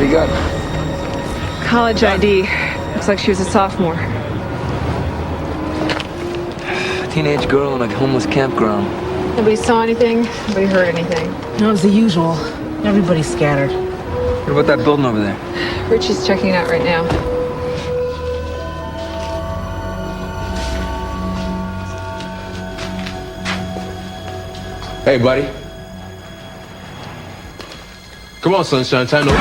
you got? College ID. Looks like she was a sophomore. A teenage girl in a homeless campground. Nobody saw anything? Nobody heard anything? No, it was the usual. Everybody's scattered. What about that building over there? Richie's checking it out right now. Hey, buddy. Come on, sunshine. Time to...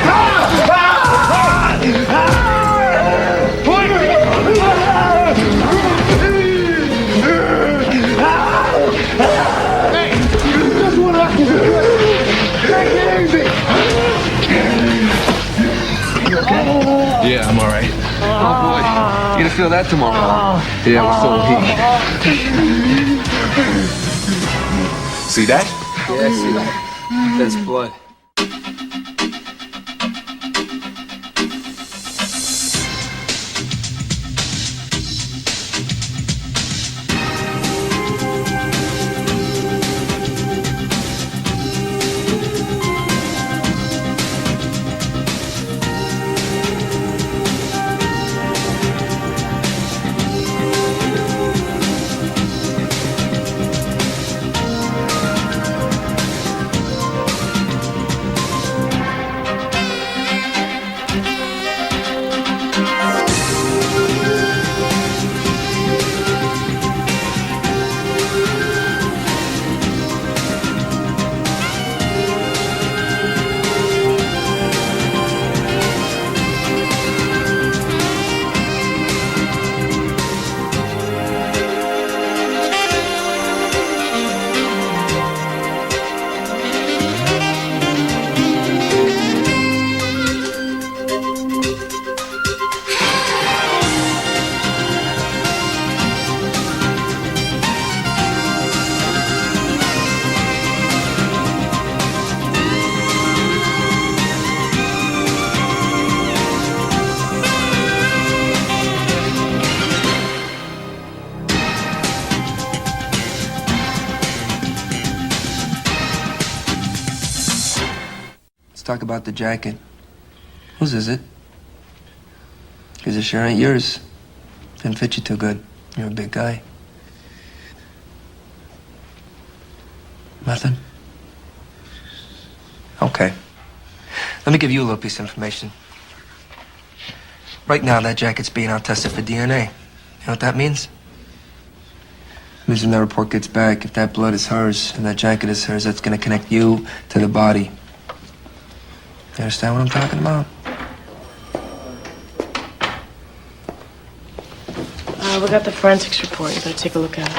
Yeah, I'm all right. Oh, boy. You're gonna feel that tomorrow. Yeah, we're so heat. See that? Yeah, I see that. That's blood. Talk about the jacket. Whose is it? Because it sure ain't yours. Didn't fit you too good. You're a big guy. Nothing? Okay. Let me give you a little piece of information. Right now, that jacket's being out tested for DNA. You know what that means? It means when that report gets back, if that blood is hers and that jacket is hers, that's gonna connect you to the body. You understand what I'm talking about? We got the forensics report. You better take a look at it.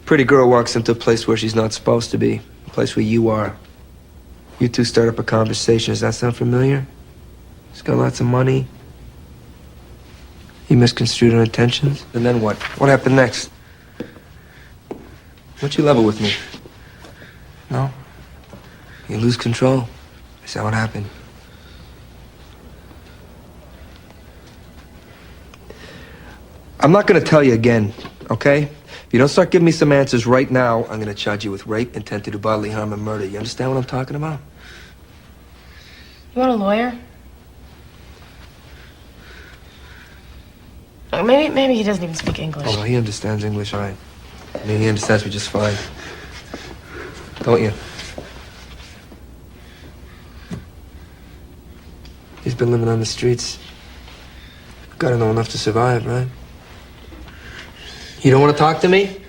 Pretty girl walks into a place where she's not supposed to be. A place where you are. You two start up a conversation. Does that sound familiar? She's got lots of money. You misconstrued her intentions. And then what? What happened next? Don't you level with me? No? You lose control? Is that what happened? I'm not gonna tell you again, okay? If you don't start giving me some answers right now, I'm gonna charge you with rape, intent to do bodily harm, and murder. You understand what I'm talking about? You want a lawyer? Maybe he doesn't even speak English. Oh, well, he understands English, all right. I mean, he understands me just fine. Don't you? He's been living on the streets. Gotta know enough to survive, right? You don't want to talk to me?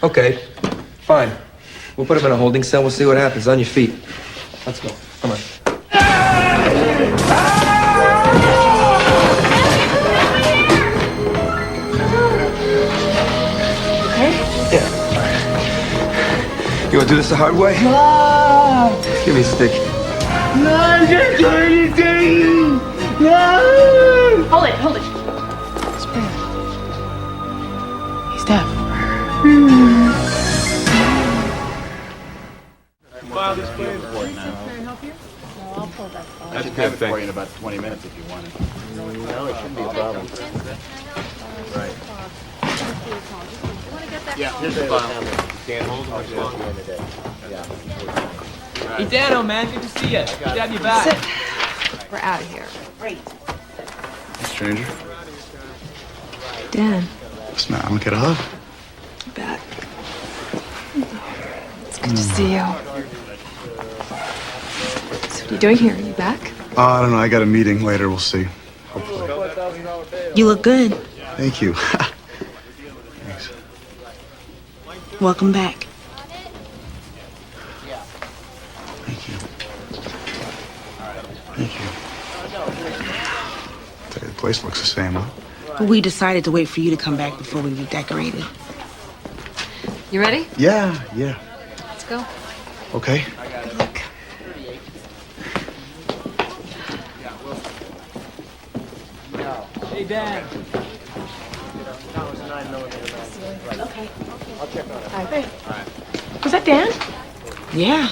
Okay, fine. We'll put him in a holding cell. We'll see what happens. On your feet. Let's go. Come on. Yeah. You want to do this the hard way? No! Give me a stick. No, I can't do anything! No! Hold it. Spring. He's deaf. I can have it for you in about 20 minutes if you want it. No, it shouldn't be a problem. Right. Yeah, here's the file. Dan, hold on. At the end of the day. Yeah. Hey, Dano, man, good to see you. Good to have you back. We're out of here. Stranger? Dan, Listen, I'm gonna get a hug. back. It's good to see you. So what are you doing here? Are you back? I don't know. I got a meeting later. We'll see. Hopefully. You look good. Thank you. Thanks. Welcome back. Thank you. Thank you. Tell you, the place looks the same, huh? But we decided to wait for you to come back before we redecorated. You ready? Yeah. Let's go. Okay. Good luck. Hey, Dan. Was that Dan? Yeah.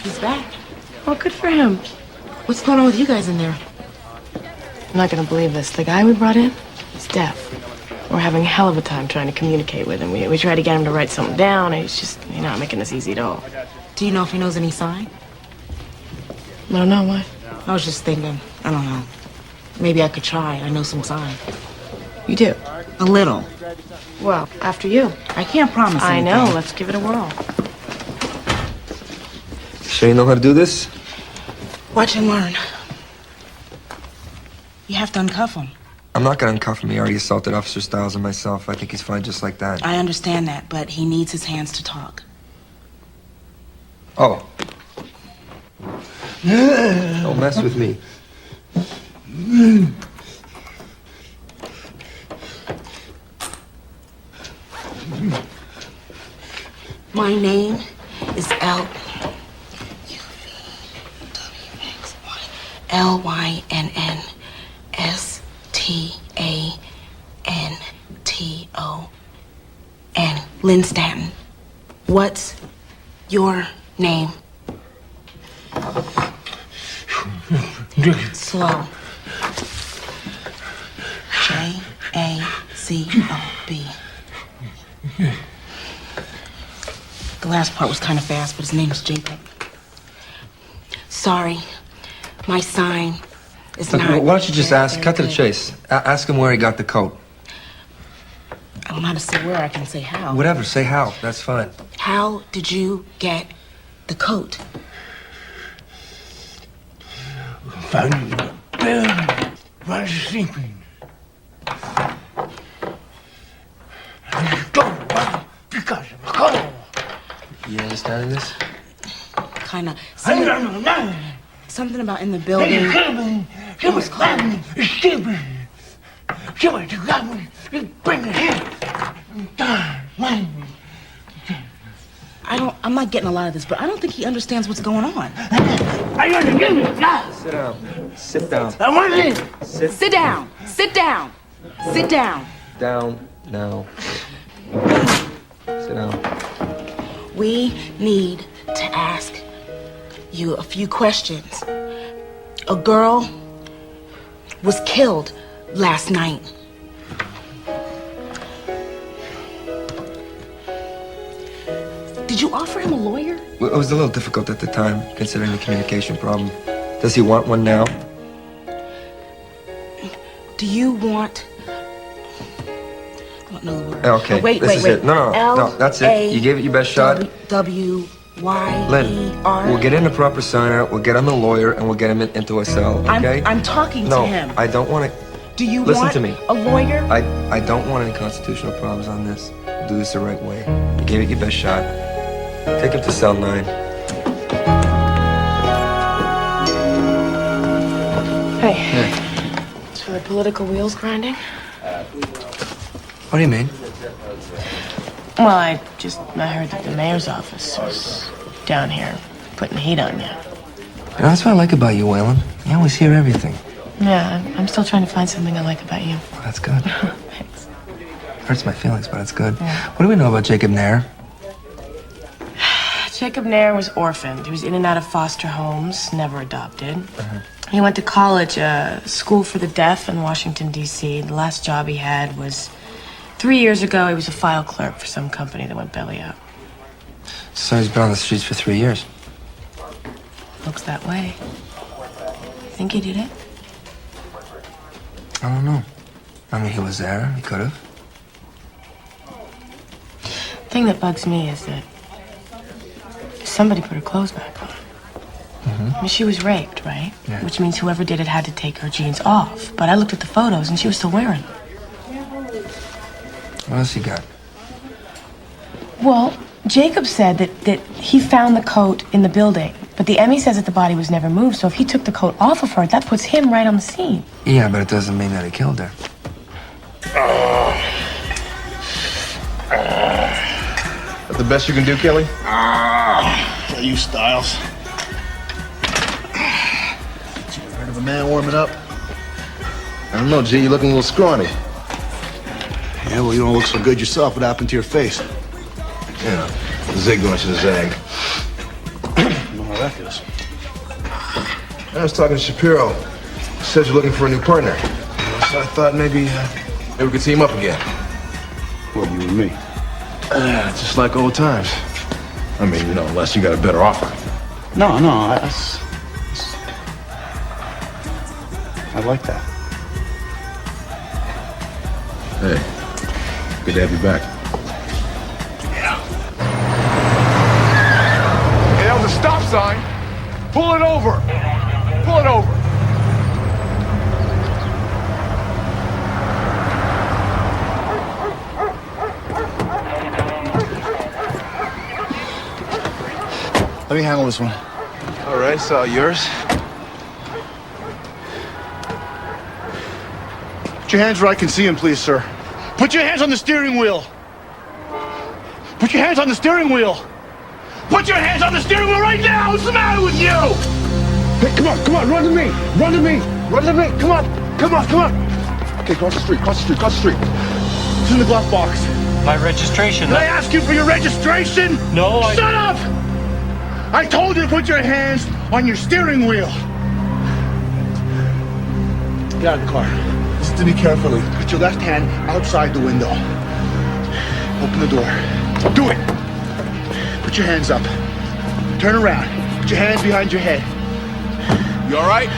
He's back. Oh, good for him. What's going on with you guys in there? I'm not gonna believe this. The guy we brought in is deaf. We're having a hell of a time trying to communicate with him. We tried to get him to write something down, and he's not making this easy at all. Do you know if he knows any sign? I don't know why. I was just thinking, I don't know. Maybe I could try. I know some sign. You do? A little. Well, after you. I can't promise I anything. know. Let's give it a whirl. Sure you know how to do this? Watch and learn. You have to uncuff him. I'm not gonna uncuff him. He already assaulted Officer Styles and myself. I think he's fine just like that. I understand that, but he needs his hands to talk. Oh. Don't mess with me. My name is Lynstanton. Lynn Stanton. What's your name? Slow. Jacob. The last part was kind of fast, but his name is Jacob. Sorry, my sign is Look, not. why don't you just very, ask, very cut to the good. chase. Ask him where he got the coat. I don't know how to say where. I can say how. Whatever, say how. That's fine. How did you get the coat? Found it in the bed while I was sleeping. I don't want because of a cold. You understanding this? Kinda. I don't know. Something about in the They building. killed me. She was climbing, sleeping. She was climbing, bring it here. I'm not getting a lot of this, but I don't think he understands what's going on. I want to give it now. Sit down. Sit down. I want it. Sit down. Sit down. Sit down. Down now. Sit down. We need to ask you a few questions. A girl was killed last night. Did you offer him a lawyer? Well, it was a little difficult at the time, considering the communication problem. Does he want one now? Do you want... I don't know the word. Okay, Wait. this is it. No, that's it. You gave it your best shot. W-Y-E-R. Lynn, we'll get in the proper signer, we'll get him a lawyer, and we'll get him into a cell, okay? I'm talking no, to him. I don't want to... Do you Listen want to me. a lawyer? I don't want any constitutional problems on this. We'll do this the right way. You gave it your best shot. Take him to cell 9. Hey. It's for the political wheels grinding? What do you mean? Well, I heard that the mayor's office is down here putting the heat on you. You know, that's what I like about you, Waylon. You always hear everything. Yeah, I'm still trying to find something I like about you. Well, that's good. Thanks. Hurts my feelings, but it's good. Yeah. What do we know about Jacob Nair? Jacob Nair was orphaned. He was in and out of foster homes, never adopted. He went to college, school for the deaf in Washington, D.C. The last job he had was 3 years ago. He was a file clerk for some company that went belly up. So he's been on the streets for 3 years. Looks that way. Think he did it? I don't know. I mean, he was there. He could have. The thing that bugs me is that somebody put her clothes back on. I mean, she was raped, right? Yeah. Which means whoever did it had to take her jeans off. But I looked at the photos and she was still wearing them. What else he got? Well, Jacob said that he found the coat in the building. But the Emmy says that the body was never moved. So if he took the coat off of her, that puts him right on the scene. Yeah, but it doesn't mean that he killed her. That the best you can do, Kelly? Tell you, Styles. Heard of a man warming up? I don't know, G. You're looking a little scrawny. Yeah, well, you don't look so good yourself. What happened to your face? Yeah. Zig going to the zag. You know how that feels. I was talking to Shapiro. He said you're looking for a new partner. So I thought maybe we could team up again. What, you and me? Just like old times. I mean, you know, unless you got a better offer. No, I like that. Hey, good to have you back. Yeah. Hey, that was a stop sign. Pull it over. Pull it over. Let me handle this one. All right, it's all yours. Put your hands where I can see him, please, sir. Put your hands on the steering wheel. Put your hands on the steering wheel. Put your hands on the steering wheel right now. What's the matter with you? Hey, come on, run to me. Run to me. Run to me. Come on. Okay, cross the street. It's in the glove box. My registration. Did I ask you for your registration? No, Shut up! I told you to put your hands on your steering wheel. Get out of the car. Listen to me carefully. Put your left hand outside the window. Open the door. Do it. Put your hands up. Turn around. Put your hands behind your head. You all right?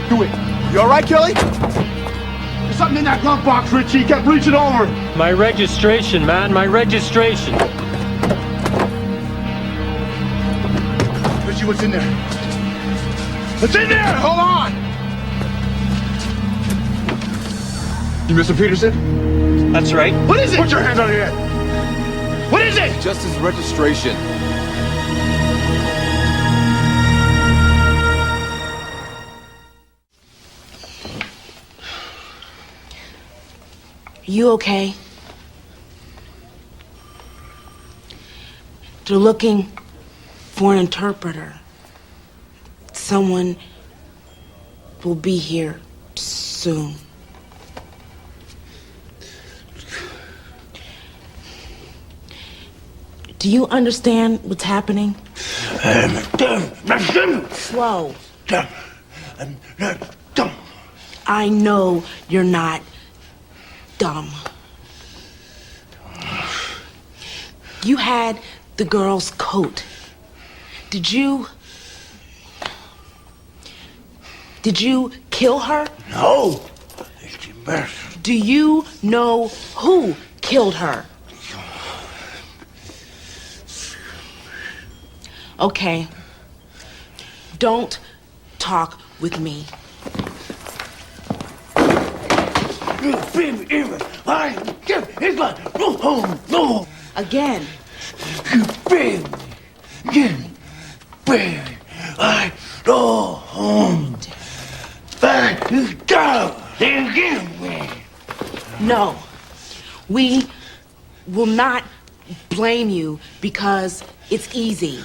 Do it. You all right, Kelly? There's something in that glove box, Richie. You kept reaching over. My registration, man. My registration. Richie, what's in there? What's in there? Hold on. You Mr. Peterson? That's right. What is it? Put your hands on your head. What is it? Just his registration. You okay? They're looking for an interpreter. Someone will be here soon. Do you understand what's happening? Slow. I know you're not dumb. You had the girl's coat. Did you kill her? No. Do you know who killed her? Okay. Don't talk with me. Again. No. We will not blame you because it's easy.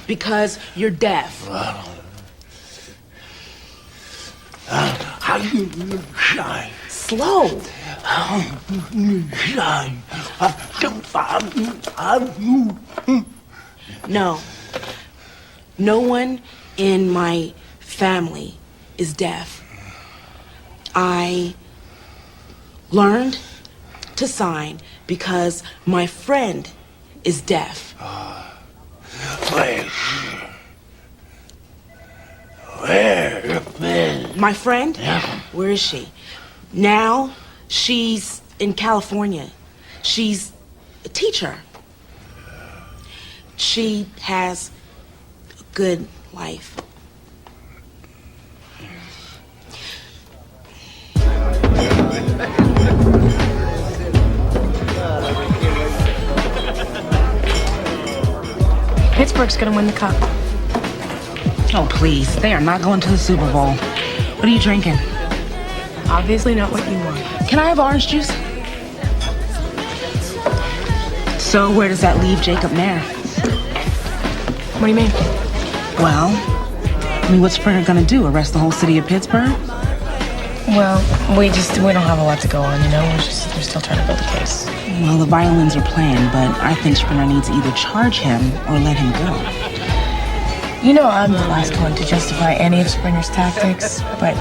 Because you're deaf. How you shine? Slow. Shine. No. No one in my family is deaf. I learned to sign because my friend is deaf. My friend? Yeah. Where is she? Now she's in California. She's a teacher. She has a good life. Pittsburgh's gonna win the cup. Oh, please. They are not going to the Super Bowl. What are you drinking? Obviously not what you want. Can I have orange juice? So where does that leave Jacob Nair? What do you mean? Well, I mean, what's Springer gonna do? Arrest the whole city of Pittsburgh? Well, we don't have a lot to go on, you know? We're still trying to build a case. Well, the violins are playing, but I think Springer needs to either charge him or let him go. You know, I'm the last one to justify any of Springer's tactics, but,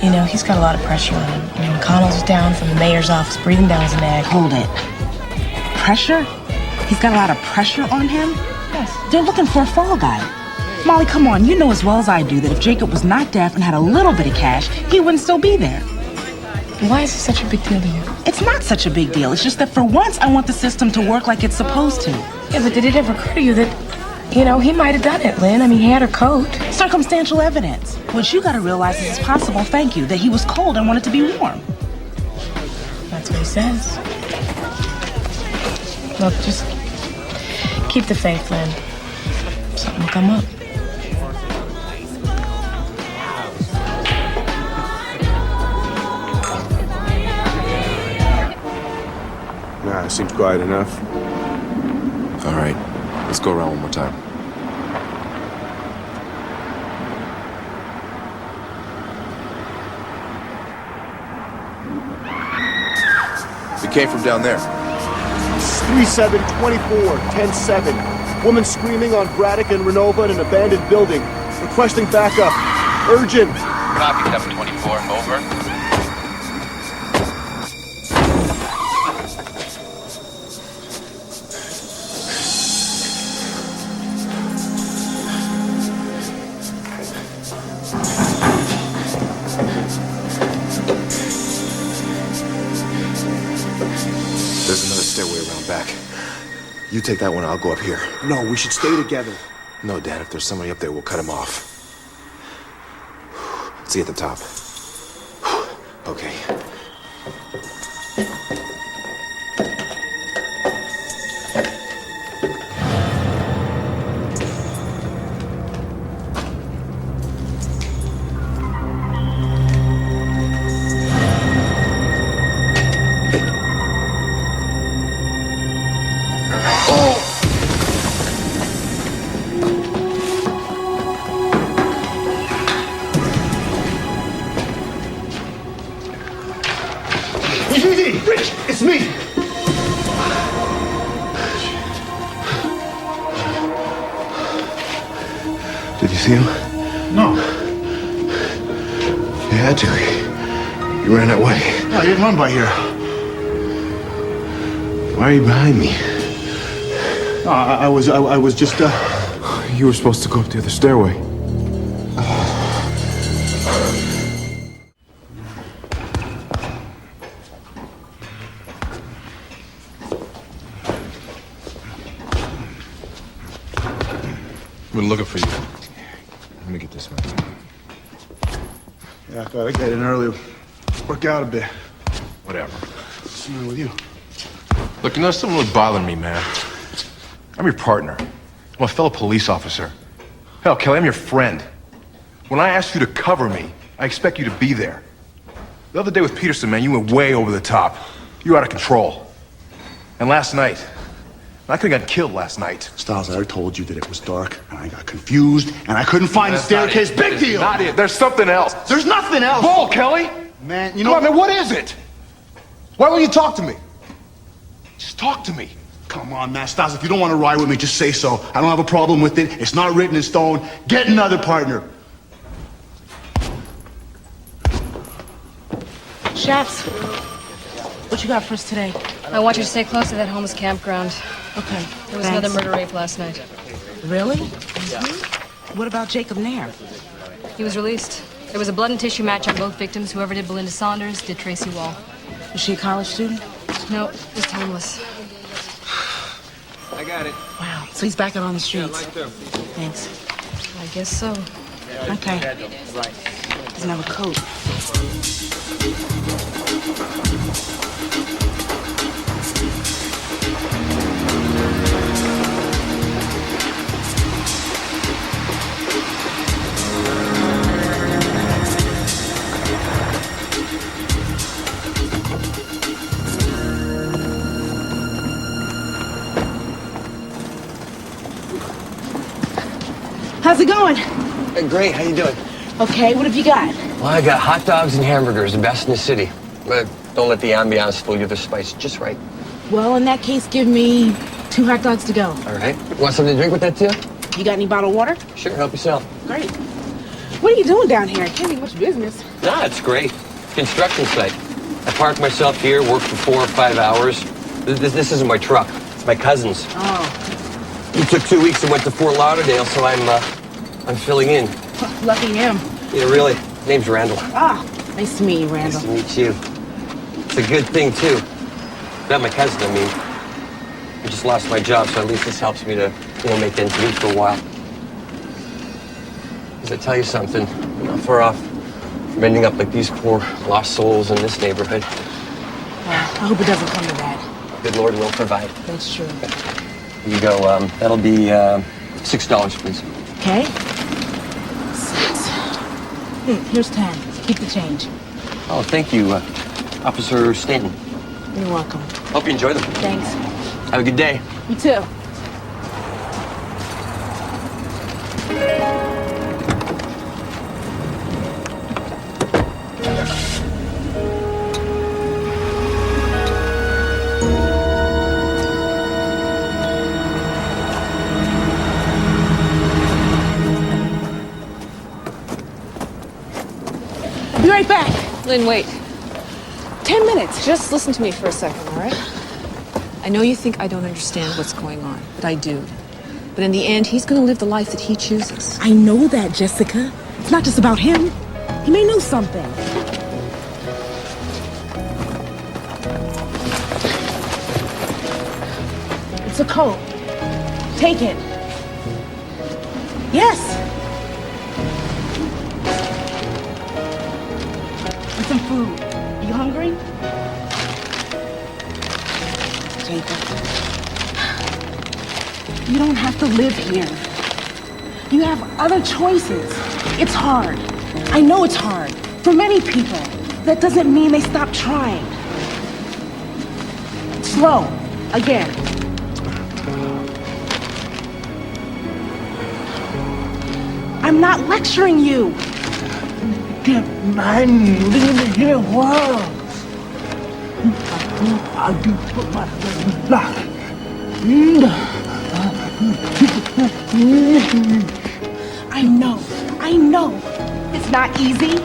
you know, he's got a lot of pressure on him. I mean, Connell's down from the mayor's office, breathing down his neck. Hold it. Pressure? He's got a lot of pressure on him? Yes. They're looking for a fall guy. Molly, come on, you know as well as I do that if Jacob was not deaf and had a little bit of cash, he wouldn't still be there. Why is it such a big deal to you? It's not such a big deal. It's just that for once I want the system to work like it's supposed to. Yeah, but did it ever occur to you that, you know, he might have done it, Lynn? I mean, he had her coat. Circumstantial evidence. What you gotta realize is it's possible, thank you, that he was cold and wanted to be warm. That's what he says. Look, just keep the faith, Lynn. Something will come up. Nah, seems quiet enough. All right, let's go around one more time. It came from down there. 3724, 10-7. Woman screaming on Braddock and Renova in an abandoned building. Requesting backup. Urgent. Copy 724, over. There's another stairway around back. You take that one, I'll go up here. No, we should stay together. No, Dad, if there's somebody up there, we'll cut him off. See you at the top. Okay. Rich, it's me! Did you see him? No. You had to. You ran that way. No, I didn't run by here. Why are you behind me? No, I was just, You were supposed to go up the other stairway. I've been looking for you. Let me get this, man. Yeah, I thought I'd get in early. Work out a bit. Whatever. What's the matter with you? Look, you know, there's something really bothering me, man. I'm your partner. I'm a fellow police officer. Hell, Kelly, I'm your friend. When I ask you to cover me, I expect you to be there. The other day with Peterson, man, you went way over the top. You were out of control. And last night, I could have gotten killed last night. Stiles, I already told you that it was dark, and I got confused, and I couldn't find the staircase. Big deal! Not it. There's something else. There's nothing else! Bull, Kelly! Man, you know... Come on, man, what is it? Why won't you talk to me? Just talk to me. Come on, man. Stas, if you don't want to ride with me, just say so. I don't have a problem with it. It's not written in stone. Get another partner. Shaps, what you got for us today? I want you to stay close to that homeless campground. Okay. There was another murder rape last night. Really? Mm-hmm. What about Jacob Nair? He was released. There was a blood and tissue match on both victims. Whoever did Belinda Saunders did Tracy Wall. Was she a college student? No, just homeless. I got it. Wow. So he's back out on the streets. Thanks. I guess so. Okay. Doesn't have a coat. How's it going? Hey, great. How you doing? Okay, what have you got? Well, I got hot dogs and hamburgers, the best in the city. But don't let the ambiance fool you. The spice just right. Well, in that case, give me 2 hot dogs to go. All right. Want something to drink with that too? You got any bottled water? Sure. Help yourself. Great. What are you doing down here? It can't be much business. Nah, it's great. Construction site. I park myself here, work for 4 or 5 hours. This isn't my truck. It's my cousin's. Oh. He took 2 weeks and went to Fort Lauderdale, so I'm filling in. Lucky him. Yeah, really. Name's Randall. Ah, nice to meet you, Randall. Nice to meet you. It's a good thing, too. Not my cousin, I mean. I just lost my job, so at least this helps me to, make ends meet for a while. Because I tell you something, I'm not far off from ending up like these poor lost souls in this neighborhood. Well, I hope it doesn't come to that. Good Lord will provide. That's true. Here you go. That'll be $6, please. Okay. 6. Here's 10. Keep the change. Oh, thank you, Officer Stanton. You're welcome. Hope you enjoy them. Thanks. Have a good day. You too. Be right back. Lynn, wait. 10 minutes. Just listen to me for a second, all right? I know you think I don't understand what's going on, but I do. But in the end, he's going to live the life that he chooses. I know that, Jessica. It's not just about him. He may know something. It's a coat. Take it. Yes. And some food. Are you hungry? Jacob. You don't have to live here. You have other choices. It's hard. I know it's hard. For many people. That doesn't mean they stop trying. Slow. Again. I'm not lecturing you. Get man, live in the world. I do put my life. I know. It's not easy.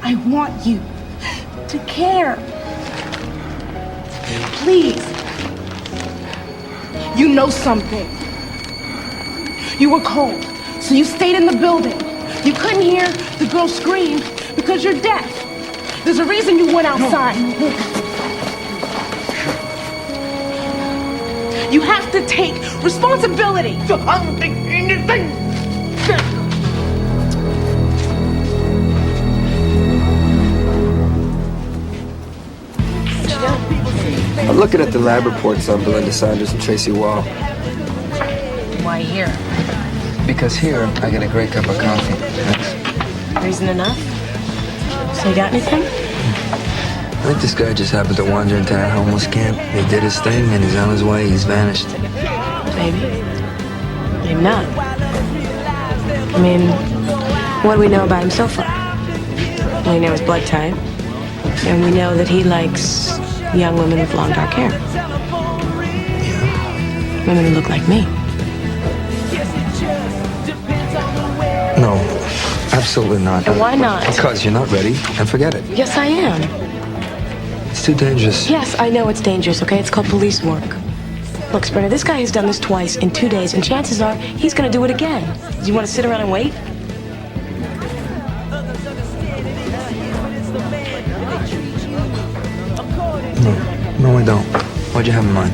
I want you to care. Please. You know something. You were cold, so you stayed in the building. You couldn't hear the girl scream because you're deaf. There's a reason you went outside. You have to take responsibility. So I don't think anything. I'm looking at the lab reports on Belinda Saunders and Tracy Wall. Why here? Because here, I get a great cup of coffee. Thanks. Reason enough? So you got anything? I think this guy just happened to wander into that homeless camp. He did his thing, and he's on his way. He's vanished. Maybe. Maybe not. I mean, what do we know about him so far? We know his blood type. And we know that he likes Young women with long dark hair. Yeah. Women who look like me. No, absolutely not. And why not? Because you're not ready, and forget it. Yes, I am. It's too dangerous. Yes, I know it's dangerous, okay? It's called police work. Look, Sprinter, this guy has done this twice in 2 days, and chances are he's gonna do it again. Do you want to sit around and wait? No, I don't. What'd you have in mind?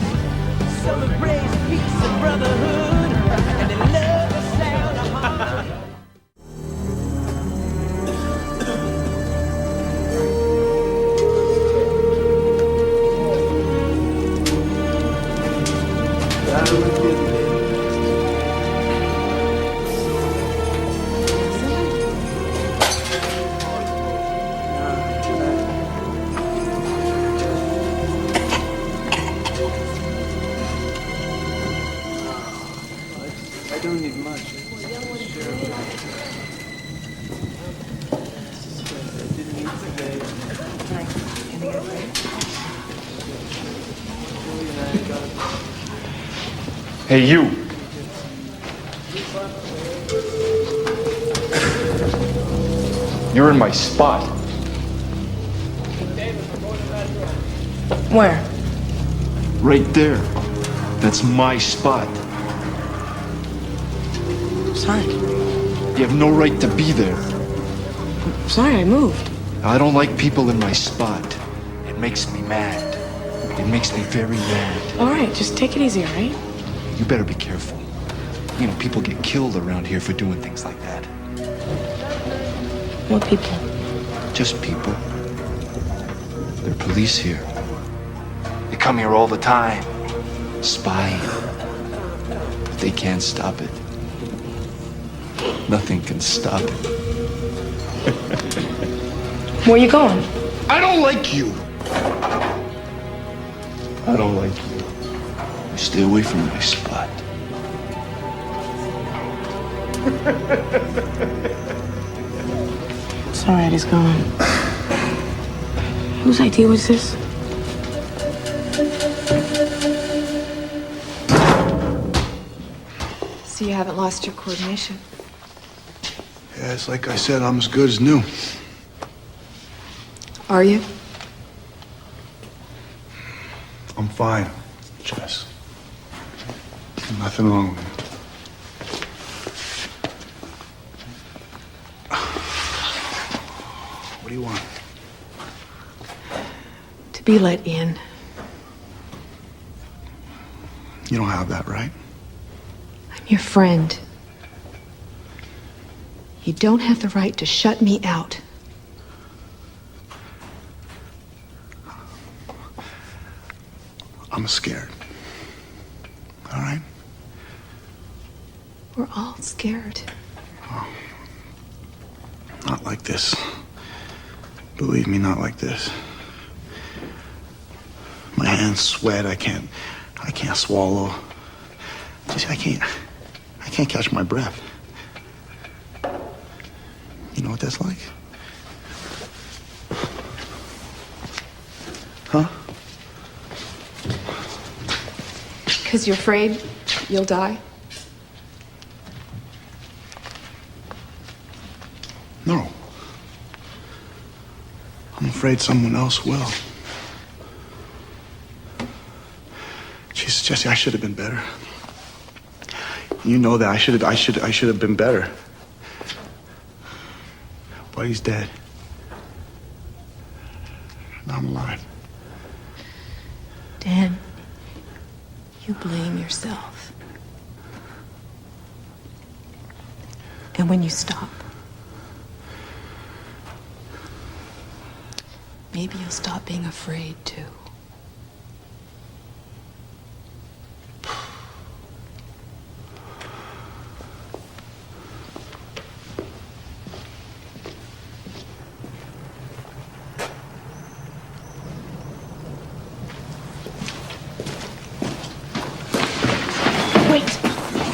Hey, you. You're in my spot. Where? Right there. That's my spot. Sorry. You have no right to be there. Sorry, I moved. I don't like people in my spot. It makes me mad. It makes me very mad. All right, just take it easy, all right? You better be careful. You know, people get killed around here for doing things like that. What people? Just people. There are police here. They come here all the time, spying. But they can't stop it. Nothing can stop it. Where you going? I don't like you. I don't like you. Stay away from my spot. It's all right, he's gone. Whose idea was this? So you haven't lost your coordination? Yeah, it's like I said, I'm as good as new. Are you? I'm fine, Jess. Nothing wrong with me. What do you want? To be let in. You don't have that right. I'm your friend. You don't have the right to shut me out. I'm scared. All right? We're all scared. Oh. Not like this. Believe me, not like this. My hands sweat. I can't swallow. Just, I can't catch my breath. You know what that's like? Huh? Because you're afraid you'll die? No. I'm afraid someone else will. Jesus, Jesse, I should have been better. You know that I should have been better. But he's dead. Now I'm alive. Dan, you blame yourself. And when you stop, maybe you'll stop being afraid too.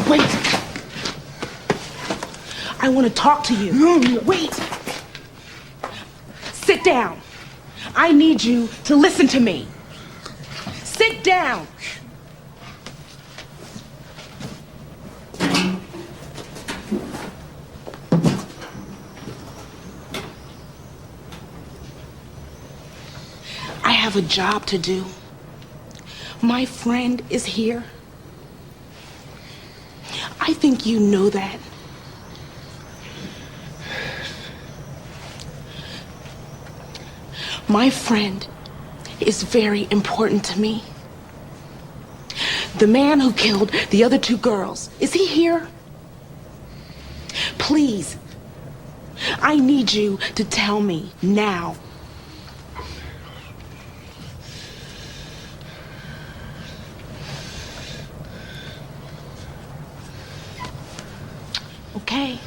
Wait. I want to talk to you. No. Wait. Sit down. I need you to listen to me. down. I have a job to do. My friend is here. I think you know that. My friend is very important to me. The man who killed the other two girls, is he here? Please, I need you to tell me now. Okay.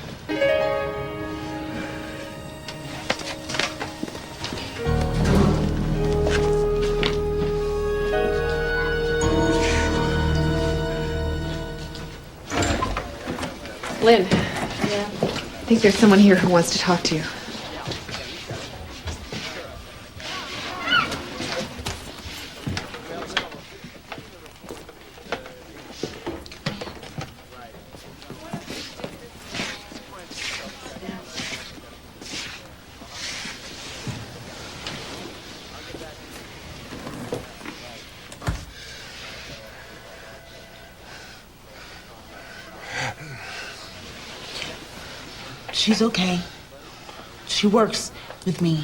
Lynn. Yeah? I think there's someone here who wants to talk to you. She's okay. She works with me.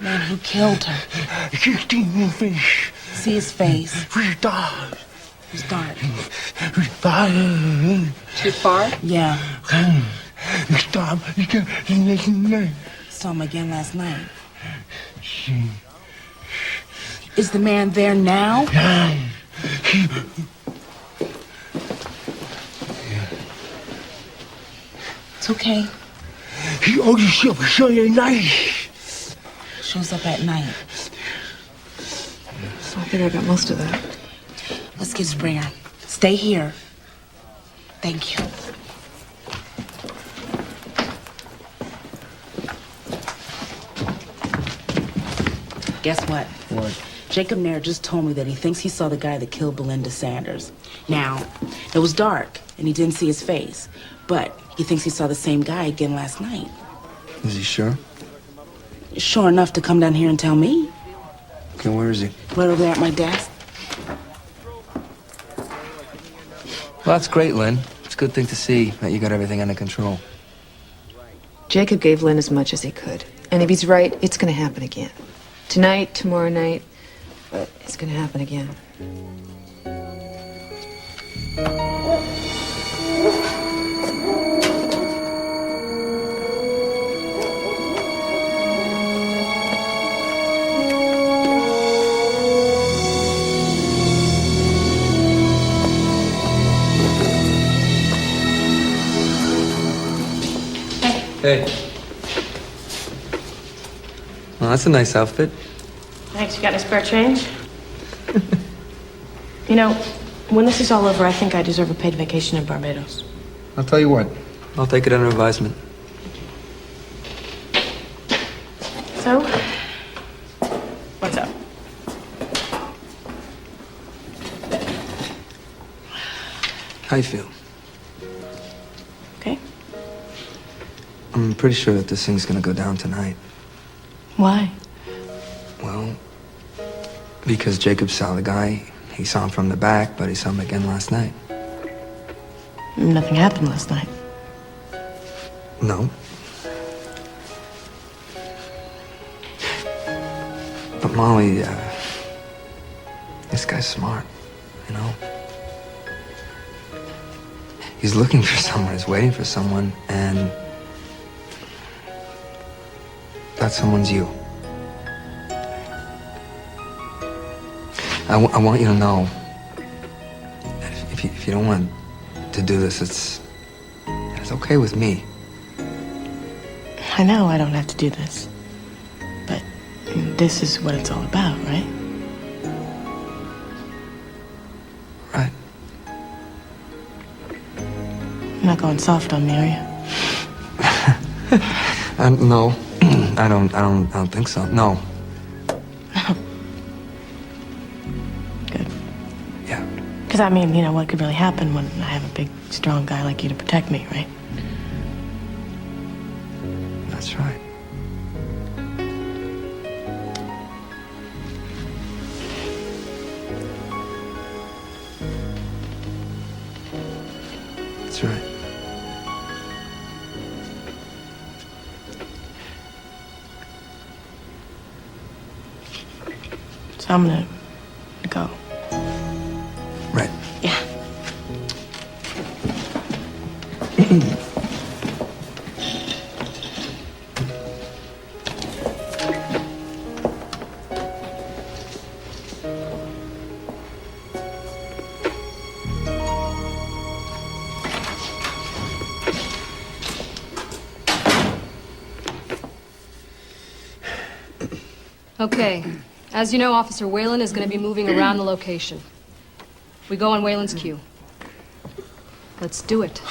Man who killed her. See his face. It's dark. Too far? Yeah. Saw him again last night. Is the man there now? It's okay. He always shows up at night. Shows up at night. So I think I got most of that. Let's get Springer. Stay here. Thank you. Guess what? What? Jacob Nair just told me that he thinks he saw the guy that killed Belinda Sanders. Now, it was dark, and he didn't see his face, but he thinks he saw the same guy again last night. Is he sure? Sure enough to come down here and tell me. Okay, where is he? Right over there at my desk. Well, that's great, Lynn. It's a good thing to see that you got everything under control. Jacob gave Lynn as much as he could. And if he's right, it's going to happen again. Tonight, tomorrow night, but it's going to happen again. Hey. Well, that's a nice outfit. Thanks. You got any spare change? You know, when this is all over, I think I deserve a paid vacation in Barbados. I'll tell you what. I'll take it under advisement. So, what's up? How you feel? Okay. I'm pretty sure that this thing's gonna go down tonight. Why? Well, because Jacob saw the guy. He saw him from the back, but he saw him again last night. Nothing happened last night. No. But Molly, this guy's smart, you know? He's looking for someone, he's waiting for someone, and that someone's you. I want you to know that if you don't want to do this, it's okay with me. I know I don't have to do this. But this is what it's all about, right? Right. You're not going soft on me, are you? No, I don't think so. No. Good. Yeah. Because I mean, you know, what could really happen when I have a big, strong guy like you to protect me, right? That's right. That's right. So I'm gonna go. Right. Yeah. Okay. As you know, Officer Whalen is going to be moving around the location. We go on Whalen's cue. Let's do it. All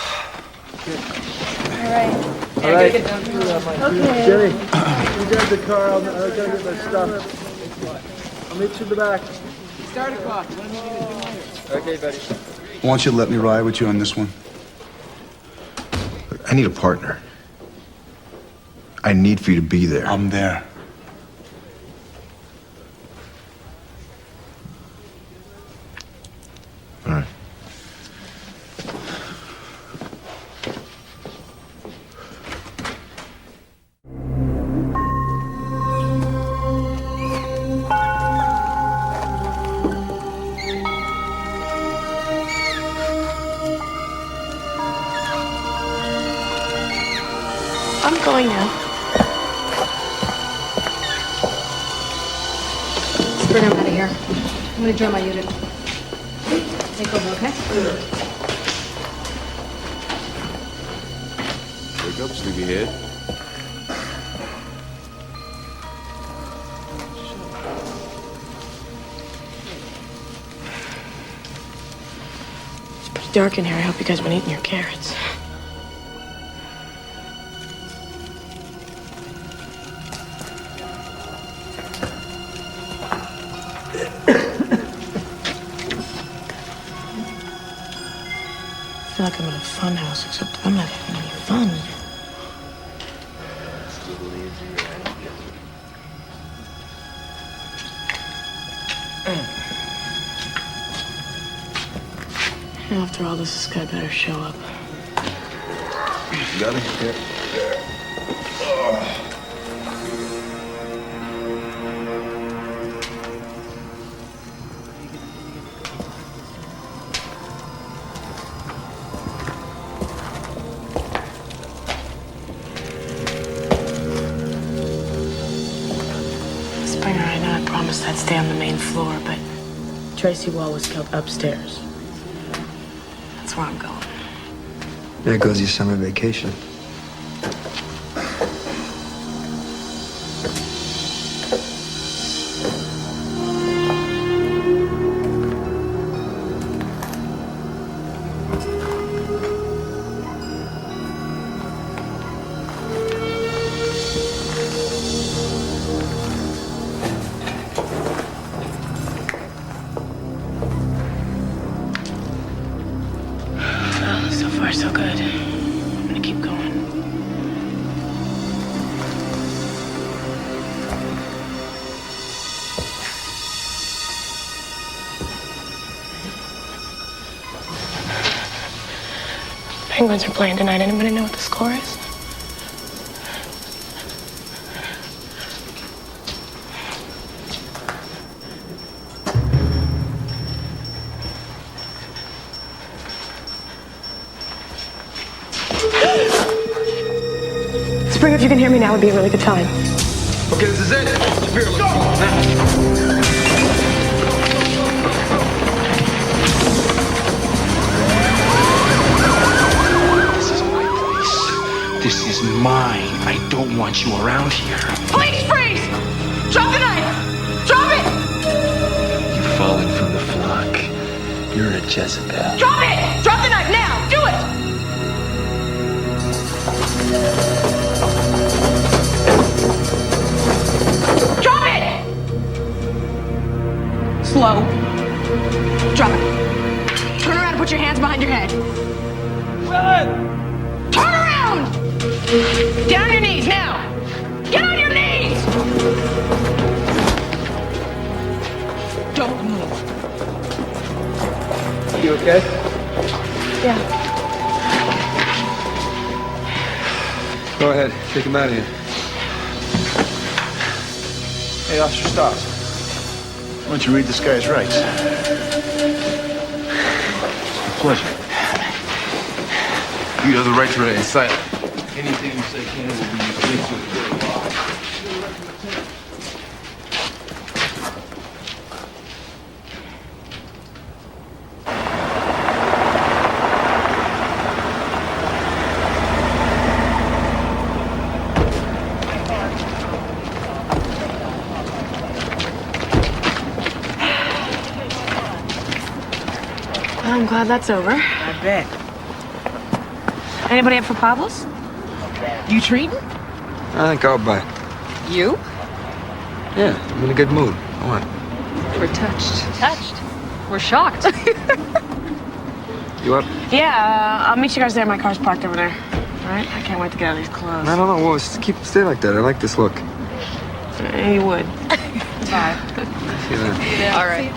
right. All right. Okay. Jenny, you drive the car. I'll gotta get my stuff. I'll meet you in the back. Start a clock. When are you going to do Okay, buddy. I want you to let me ride with you on this one. Look, I need a partner. I need for you to be there. I'm there. All right. I'm going now. Let's bring him out of here. I'm going to join my unit. Take over, okay? Wake up, sleepyhead. It's pretty dark in here. I hope you guys have been eating your carrots. I feel like I'm in a fun house, except I'm not having any fun. After all this guy better show up. You got it? Yeah. Springer, I know I promised I'd stay on the main floor, but Tracy Wall was killed upstairs. That's where I'm going. There goes your summer vacation. So far, so good. I'm gonna keep going. Penguins are playing tonight. Anybody know what the score is? Springer, if you can hear me now, would be a really good time. Okay, this is it. Shapiro, let's go. This is my place. This is mine. I don't want you around here. Please freeze! Drop the knife! Drop it! You've fallen from the flock. You're a Jezebel. Drop it! Drop the knife now! Do it! Drop it! Slow. Drop it. Turn around and put your hands behind your head. Turn around! Get on your knees now! Get on your knees! Don't move. You okay? Yeah. Go ahead. Take him out of here. Hey, Officer Stoss. Why don't you read this guy's rights? Pleasure. You have the right to remain silent. Anything you say can will be linked to the court of law. I'm glad that's over. I bet. Anybody up for Pablo's? You treating? I think I'll buy. You? Yeah, I'm in a good mood. I want. We're touched. Touched. We're shocked. You up? Yeah, I'll meet you guys there. My car's parked over there. All right? I can't wait to get out of these clothes. I don't know. Well, stay like that. I like this look. You would. Bye. See you then. Yeah. All right.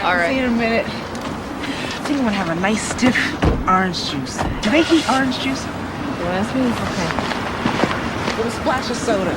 All right. See you in a minute. I think I'm gonna have a nice stiff orange juice. Do they heat orange juice? You want me? Okay. With a splash of soda.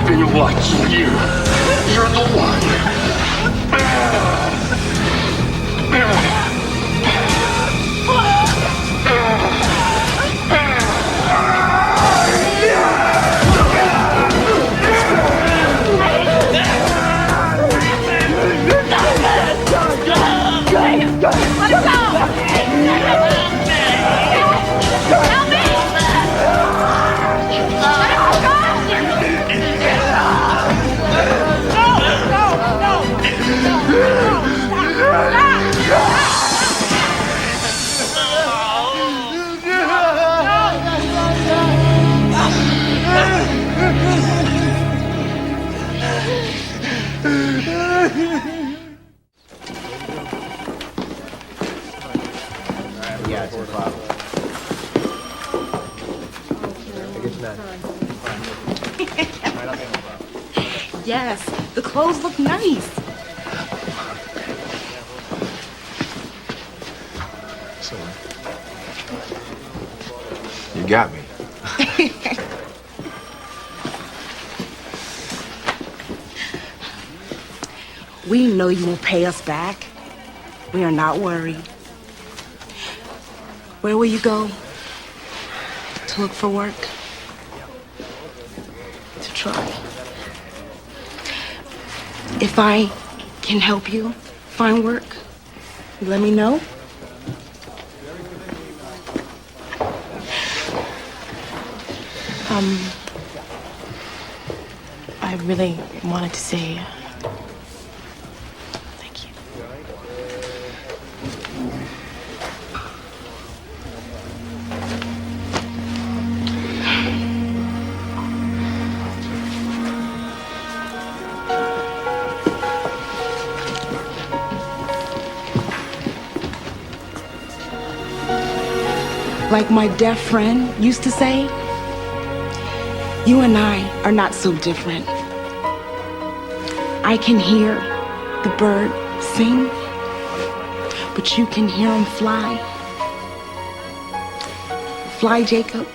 Been watching you. You're the one. Yes, the clothes look nice. You got me. We know you will pay us back. We are not worried. Where will you go to look for work? To try. If I can help you find work, let me know. I really wanted to say thank you. Like my deaf friend used to say, you and I are not so different. I can hear the bird sing, but you can hear him fly. Fly, Jacob.